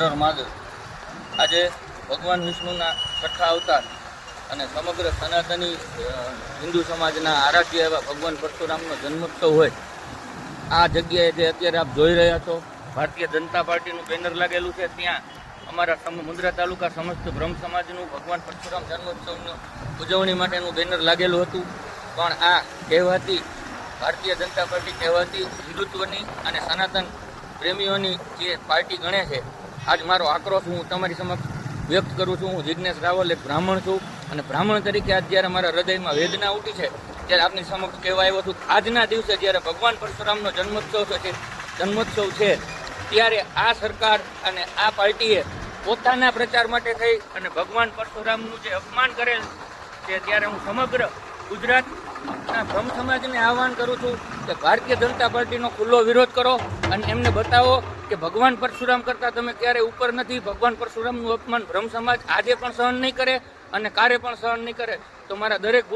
હર હર મહાદેવ। આજે ભગવાન વિષ્ણુના છઠ્ઠા અવતાર અને સમગ્ર સનાતની હિન્દુ સમાજના આરાધ્ય એવા ભગવાન પરશુરામનો જન્મોત્સવ હોય આ જગ્યાએ જે અત્યારે આપ જોઈ રહ્યા છો ભારતીય જનતા પાર્ટીનું બેનર લાગેલું છે, ત્યાં અમારા મુન્દ્રા તાલુકા સમસ્ત બ્રહ્મ સમાજનું ભગવાન પરશુરામ જન્મોત્સવની ઉજવણી માટેનું બેનર લાગેલું હતું। પણ આ કહેવાતી ભારતીય જનતા પાર્ટી કહેવાતી હિન્દુત્વની અને સનાતન પ્રેમીઓની જે પાર્ટી ગણે છે, આજ મારો આક્રોશ હું તમારી સમક્ષ વ્યક્ત કરું છું। હું જિજ્ઞેશ રાવલ એક બ્રાહ્મણ છું અને બ્રાહ્મણ તરીકે આજ જ્યારે મારા હૃદયમાં વેદના ઉઠી છે ત્યારે આપની સમક્ષ કહેવા આવ્યો છું। આજના દિવસે જ્યારે ભગવાન પરશુરામનો જન્મોત્સવ છે ત્યારે આ સરકાર અને આ પાર્ટીએ પોતાના પ્રચાર માટે થઈ અને ભગવાન પરશુરામનું જે અપમાન કરેલ છે, ત્યારે હું સમગ્ર ગુજરાતના બ્રહ્મ સમાજને આહવાન કરું છું કે ભારતીય જનતા પાર્ટીનો ખુલ્લો વિરોધ કરો અને એમને બતાવો કે ભગવાન પરશુરામ કરતાં તમે ક્યારેય ઉપર નથી। ભગવાન પરશુરામનું અપમાન બ્રહ્મ સમાજ આજે પણ સહન નહીં કરે અને કારે પણ સહન નહીં કરે। તો મારા દરેક